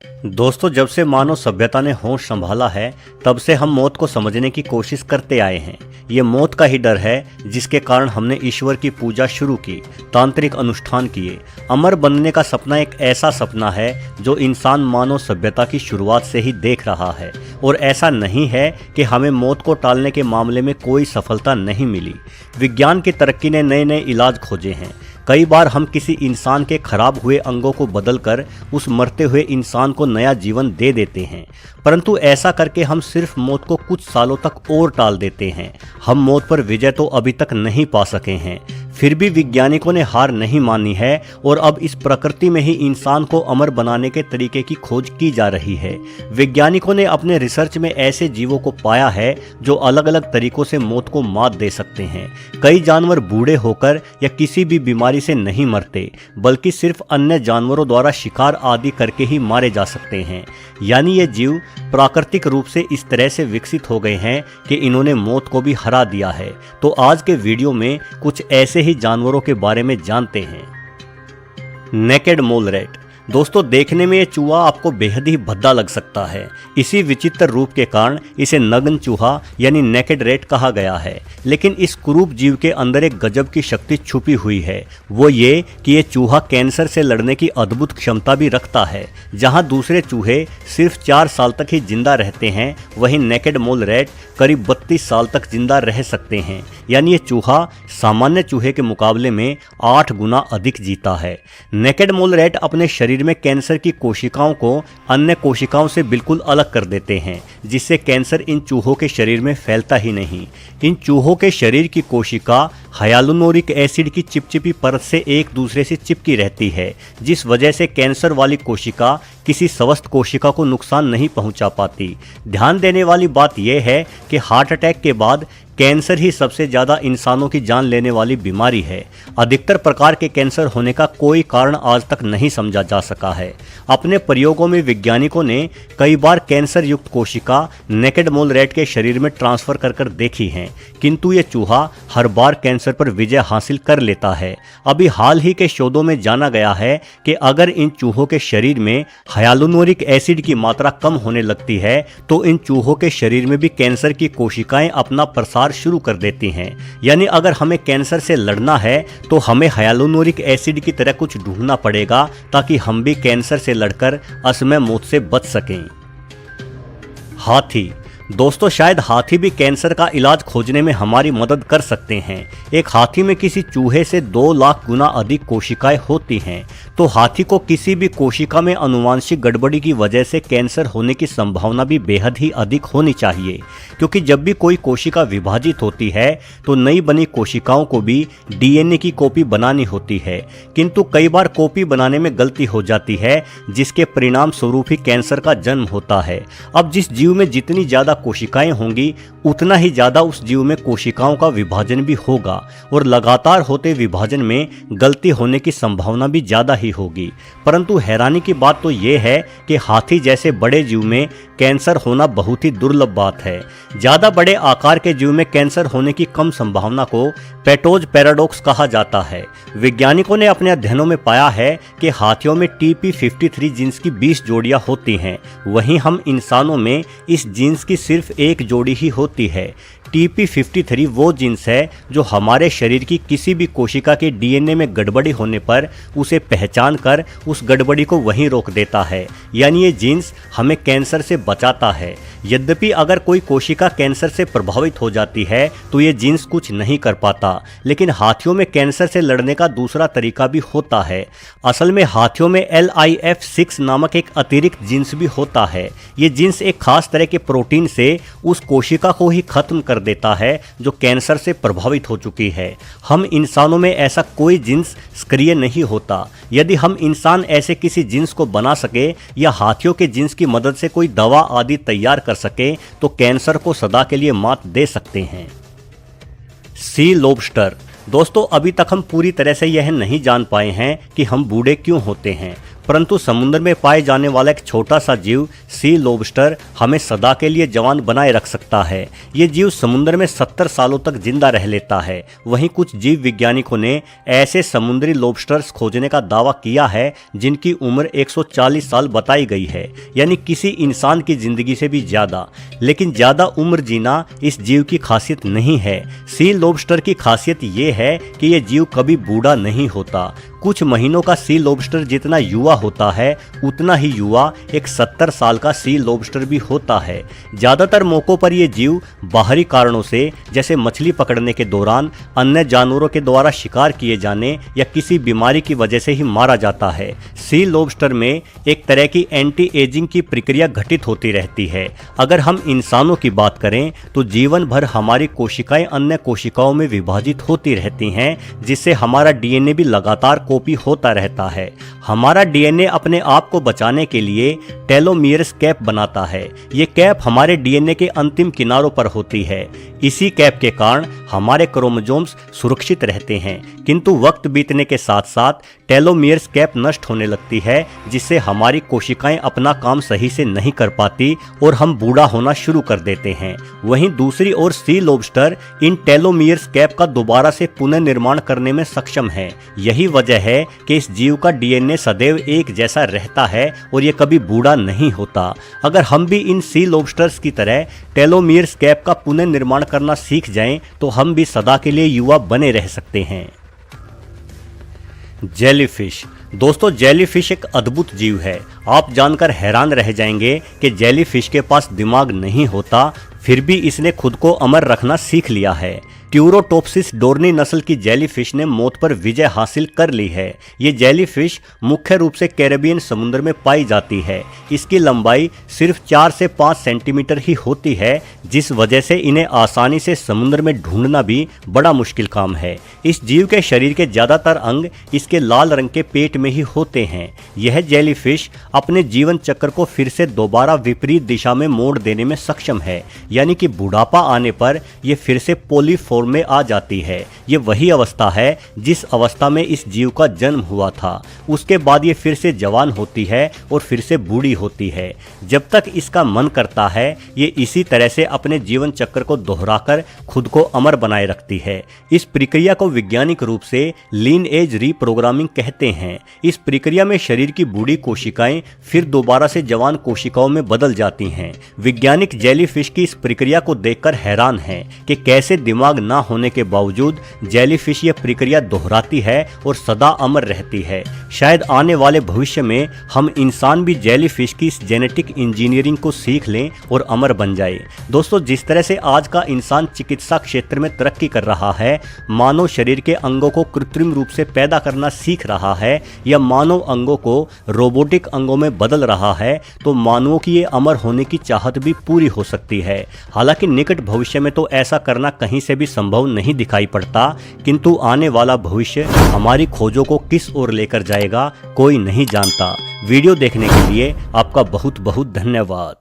दोस्तों, जब से मानव सभ्यता ने होश संभाला है तब से हम मौत को समझने की कोशिश करते आए हैं। ये मौत का ही डर है जिसके कारण हमने ईश्वर की पूजा शुरू की, तांत्रिक अनुष्ठान किए। अमर बनने का सपना एक ऐसा सपना है जो इंसान मानव सभ्यता की शुरुआत से ही देख रहा है, और ऐसा नहीं है कि हमें मौत को टालने के मामले में कोई सफलता नहीं मिली। विज्ञान की तरक्की ने नए नए इलाज खोजे हैं। कई बार हम किसी इंसान के खराब हुए अंगों को बदलकर उस मरते हुए इंसान को नया जीवन दे देते हैं, परंतु ऐसा करके हम सिर्फ मौत को कुछ सालों तक और टाल देते हैं। हम मौत पर विजय तो अभी तक नहीं पा सके हैं, फिर भी वैज्ञानिकों ने हार नहीं मानी है और अब इस प्रकृति में ही इंसान को अमर बनाने के तरीके की खोज की जा रही है। वैज्ञानिकों ने अपने रिसर्च में ऐसे जीवों को पाया है जो अलग अलग तरीकों से मौत को मात दे सकते हैं। कई जानवर बूढ़े होकर या किसी भी बीमारी से नहीं मरते, बल्कि सिर्फ अन्य जानवरों द्वारा शिकार आदि करके ही मारे जा सकते हैं। यानी ये जीव प्राकृतिक रूप से इस तरह से विकसित हो गए हैं कि इन्होंने मौत को भी हरा दिया है। तो आज के वीडियो में कुछ ऐसे ही जानवरों के बारे में जानते हैं। नेकेड मोल रैट। दोस्तों, देखने में ये चूहा आपको बेहद ही भद्दा लग सकता है। इसी विचित्र रूप के कारण इसे नग्न चूहा यानी नेकेड रैट कहा गया है। लेकिन इस कुरूप जीव के अंदर एक गजब की शक्ति छुपी हुई है। वो ये कि ये चूहा कैंसर से लड़ने की अद्भुत क्षमता भी रखता है। जहां दूसरे चूहे सिर्फ 4 साल तक ही जिंदा रहते हैं, वहीं नेकेड मोल रैट करीब 32 साल तक जिंदा रह सकते हैं। यानी ये चूहा सामान्य चूहे के मुकाबले में 8 गुना अधिक जीता है। नेकेड मोल रैट अपने शरीर में कैंसर की कोशिकाओं को अन्य कोशिकाओं से बिल्कुल अलग कर देते हैं, जिससे कैंसर इन चूहों के शरीर में फैलता ही नहीं। इन चूहों के शरीर की कोशिका हाइलुरोनिक एसिड की चिपचिपी परत से एक दूसरे से चिपकी रहती है, जिस वजह से कैंसर वाली कोशिका किसी स्वस्थ कोशिका को नुकसान नहीं पहुंचा पाती। ध्यान देने वाली बात यह है कि हार्ट अटैक के बाद कैंसर ही सबसे ज़्यादा इंसानों की जान लेने वाली बीमारी है। अधिकतर प्रकार के कैंसर होने का कोई कारण आज तक नहीं समझा जा सका है। अपने प्रयोगों में वैज्ञानिकों ने कई बार कैंसर युक्त कोशिका नेकेड मोल रैट के शरीर में ट्रांसफर कर देखी हैं, किंतु ये चूहा हर बार कैंसर पर विजय हासिल कर लेता है। अभी हाल ही के शोधों में जाना गया है कि अगर इन चूहों के शरीर में हाइलुरोनिक एसिड की मात्रा कम होने लगती है तो इन चूहों के शरीर में भी कैंसर की कोशिकाएं अपना प्रसार शुरू कर देती हैं। यानी अगर हमें कैंसर से लड़ना है तो हमें हाइलुरोनिक एसिड की तरह कुछ ढूंढना पड़ेगा ताकि हम भी कैंसर से लड़कर असमय मौत से बच सकें। हाथी। दोस्तों, शायद हाथी भी कैंसर का इलाज खोजने में हमारी मदद कर सकते हैं। एक हाथी में किसी चूहे से 2 लाख गुना अधिक कोशिकाएं होती हैं, तो हाथी को किसी भी कोशिका में आनुवांशिक गड़बड़ी की वजह से कैंसर होने की संभावना भी बेहद ही अधिक होनी चाहिए, क्योंकि जब भी कोई कोशिका विभाजित होती है तो नई बनी कोशिकाओं को भी डीएनए की कॉपी बनानी होती है, किंतु कई बार कॉपी बनाने में गलती हो जाती है, जिसके परिणाम स्वरूप ही कैंसर का जन्म होता है। अब जिस जीव में जितनी ज़्यादा कोशिकाएं होंगी उतना ही ज्यादा उस जीव में कोशिकाओं का विभाजन भी होगा, और लगातार होते विभाजन में गलती होने की संभावना भी ज्यादा ही होगी। परंतु हैरानी की बात तो यह है कि हाथी जैसे बड़े जीव में कैंसर होना बहुत ही दुर्लभ बात है। ज्यादा बड़े आकार के जीव में कैंसर होने की कम संभावना को पेटोज पैराडॉक्स कहा जाता है। वैज्ञानिकों ने अपने अध्ययनों में पाया है कि हाथियों में TP53 जीन्स की 20 जोड़ियां होती हैं, वहीं हम इंसानों में इस जीन्स की सिर्फ एक जोड़ी ही होती है। TP53 वो जीन्स है जो हमारे शरीर की किसी भी कोशिका के डीएनए में गड़बड़ी होने पर उसे पहचान कर उस गड़बड़ी को वहीं रोक देता है। यानी ये जीन्स हमें कैंसर से बचाता है। यद्यपि अगर कोई कोशिका कैंसर से प्रभावित हो जाती है तो ये जीन्स कुछ नहीं कर पाता, लेकिन हाथियों में कैंसर से लड़ने का दूसरा तरीका भी होता है। असल में हाथियों में LIF6 नामक एक अतिरिक्त जीन्स भी होता है। ये जीन्स एक खास तरह के प्रोटीन से उस कोशिका को ही खत्म कर देता है जो कैंसर से प्रभावित हो चुकी है। हम इंसानों में ऐसा कोई जीन्स सक्रिय नहीं होता। यदि हम इंसान ऐसे किसी जीन्स को बना सके या हाथियों के जीन्स की मदद से कोई दवा आदि तैयार कर सके तो कैंसर को सदा के लिए मात दे सकते हैं। सी लॉबस्टर। दोस्तों, अभी तक हम पूरी तरह से यह नहीं जान पाए हैं कि हम बूढ़े क्यों होते हैं। परंतु समुद्र में पाए जाने वाला एक छोटा सा जीव सी लोबस्टर हमें सदा के लिए जवान बनाए रख सकता है। ये जीव समुद्र में 70 सालों तक जिंदा रह लेता है। वहीं कुछ जीव वैज्ञानिकों ने ऐसे समुद्री लोबस्टर्स खोजने का दावा किया है जिनकी उम्र 140 साल बताई गई है, यानी किसी इंसान की जिंदगी से भी ज्यादा। लेकिन ज्यादा उम्र जीना इस जीव की खासियत नहीं है। सी लोबस्टर की खासियत ये है कि ये जीव कभी बूढ़ा नहीं होता। कुछ महीनों का सी लोबस्टर जितना युवा होता है उतना ही युवा एक 70 साल का सी लोबस्टर भी होता है। ज्यादातर मौकों पर ये जीव बाहरी कारणों से, जैसे मछली पकड़ने के दौरान अन्य जानवरों के द्वारा शिकार किए जाने या किसी बीमारी की वजह से ही मारा जाता है। सी लोबस्टर में एक तरह की एंटी एजिंग की प्रक्रिया घटित होती रहती है। अगर हम इंसानों की बात करें तो जीवन भर हमारी कोशिकाएं अन्य कोशिकाओं में विभाजित होती रहती हैं, जिससे हमारा डीएनए भी लगातार कॉपी होता रहता है। हमारा डीएनए अपने आप को बचाने के लिए टेलोमियर्स कैप बनाता है। ये कैप हमारे डीएनए के अंतिम किनारों पर होती है। इसी कैप के कारण हमारे क्रोमोसोम्स सुरक्षित रहते हैं, किंतु वक्त बीतने के साथ साथ टेलोमियर्स कैप नष्ट होने लगती है, जिससे हमारी कोशिकाएं अपना काम सही से नहीं कर पाती और हम बूढ़ा होना शुरू कर देते हैं। वहीं दूसरी ओर सी लोबस्टर इन टेलोमियर्स कैप का दोबारा से पुनर्निर्माण करने में सक्षम है। यही वजह है कि इस जीव का डीएनए सदैव एक जैसा रहता है और ये कभी बूढ़ा नहीं होता। अगर हम भी इन सी लोबस्टर्स की तरह टेलोमियर्स कैप का पुनर्निर्माण करना सीख जाएं तो हम भी सदा के लिए युवा बने रह सकते हैं। जेलीफिश। दोस्तों, जेलीफिश एक अद्भुत जीव है। आप जानकर हैरान रह जाएंगे कि जेलीफिश के पास दिमाग नहीं होता, फिर भी इसने खुद को अमर रखना सीख लिया है। ट्यूरोटोप्सिस डोर्नी नस्ल की जेलीफिश ने मौत पर विजय हासिल कर ली है। ये जेलीफिश मुख्य रूप से कैरेबियन समुद्र में पाई जाती है। इसकी लंबाई सिर्फ 4 से 5 सेंटीमीटर ही होती है, जिस वजह से इन्हें आसानी से समुद्र में ढूंढना भी बड़ा मुश्किल काम है। इस जीव के शरीर के ज्यादातर अंग इसके लाल रंग के पेट में ही होते हैं। यह जेलीफिश अपने जीवन चक्र को फिर से दोबारा विपरीत दिशा में मोड़ देने में सक्षम है, यानी कि बुढ़ापा आने पर यह फिर से पोलीफोर में आ जाती है। ये वही अवस्था है जिस अवस्था में इस जीव का जन्म हुआ था। उसके बाद ये फिर से जवान होती है और फिर से बूढ़ी होती है। जब तक इसका मन करता है ये इसी तरह से अपने जीवन चक्र को दोहराकर खुद को अमर बनाए रखती है। इस प्रक्रिया को वैज्ञानिक रूप से लीन एज रीप्रोग्रामिंग कहते हैं। इस प्रक्रिया में शरीर की बूढ़ी कोशिकाएं फिर दोबारा से जवान कोशिकाओं में बदल जाती हैं। वैज्ञानिक जेलीफिश की इस प्रक्रिया को देखकर हैरान हैं कि कैसे दिमाग ना होने के बावजूद जेलीफिश यह प्रक्रिया दोहराती है और सदा अमर रहती है। शायद आने वाले भविष्य में हम इंसान भी जेलीफिश की इस जेनेटिक इंजीनियरिंग को सीख लें और अमर बन जाए। दोस्तों, जिस तरह से आज का इंसान चिकित्सा क्षेत्र में तरक्की कर रहा है, मानव शरीर के अंगों को कृत्रिम रूप से पैदा करना सीख रहा है या मानव अंगों को रोबोटिक अंगों में बदल रहा है, तो मानवों की ये अमर होने की चाहत भी पूरी हो सकती है। हालांकि निकट भविष्य में तो ऐसा करना कहीं से भी संभव नहीं दिखाई पड़ता, किंतु आने वाला भविष्य हमारी खोजों को किस ओर लेकर जाएगा कोई नहीं जानता। वीडियो देखने के लिए आपका बहुत बहुत धन्यवाद।